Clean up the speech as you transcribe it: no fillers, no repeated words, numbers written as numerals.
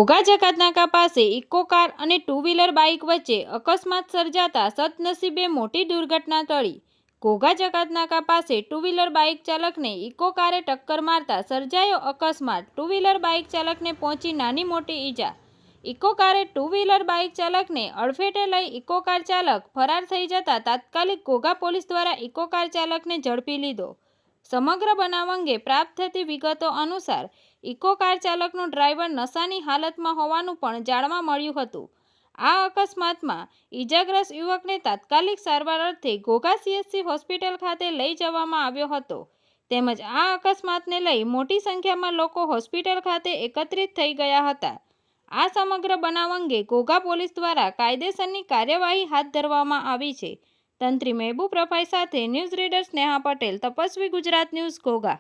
ઘોઘા જકાતનાકા પાસે eco car અને two wheeler bike વચ્ચે અકસ્માત સર્જાતા સદનસીબે મોટી દુર્ઘટના ટળી। ઘોઘા જકાતનાકા પાસે ટુ વ્હીલર બાઇક ચાલકને ઇકો કારે ટક્કર મારતા સર્જાયો અકસ્માત। ટુ વ્હીલર બાઇક ચાલકને પહોંચી નાની મોટી ઈજા। ઇકો કારે ટુ વ્હીલર બાઇક ચાલકને અડફેટે લઈ ઇકો કાર ચાલક ફરાર થઈ જતા તાત્કાલિક ઘોઘા પોલીસ દ્વારા ઇકો કાર ચાલકને ઝડપી લીધો। સમગ્ર બનાવ અંગે પ્રાપ્ત થતી વિગતો અનુસાર ઇકો કાર ચાલકનો ડ્રાઈવર નશાની હાલતમાં હોવાનું પણ જાણવા મળ્યું હતું। આ અકસ્માતમાં ઈજાગ્રસ્ત યુવકને તાત્કાલિક સારવાર અર્થે ઘોઘા CHC હોસ્પિટલ ખાતે લઈ જવામાં આવ્યો હતો તેમજ આ અકસ્માતને લઈ મોટી સંખ્યામાં લોકો હોસ્પિટલ ખાતે એકત્રિત થઈ ગયા હતા। આ સમગ્ર બનાવ અંગે ઘોઘા પોલીસ દ્વારા કાયદેસરની કાર્યવાહી હાથ ધરવામાં આવી છે। તંત્રી મહેબૂબ રફાઈ સાથે news reader Sneha Patel, Tapasvi Gujarat news, Ghogha.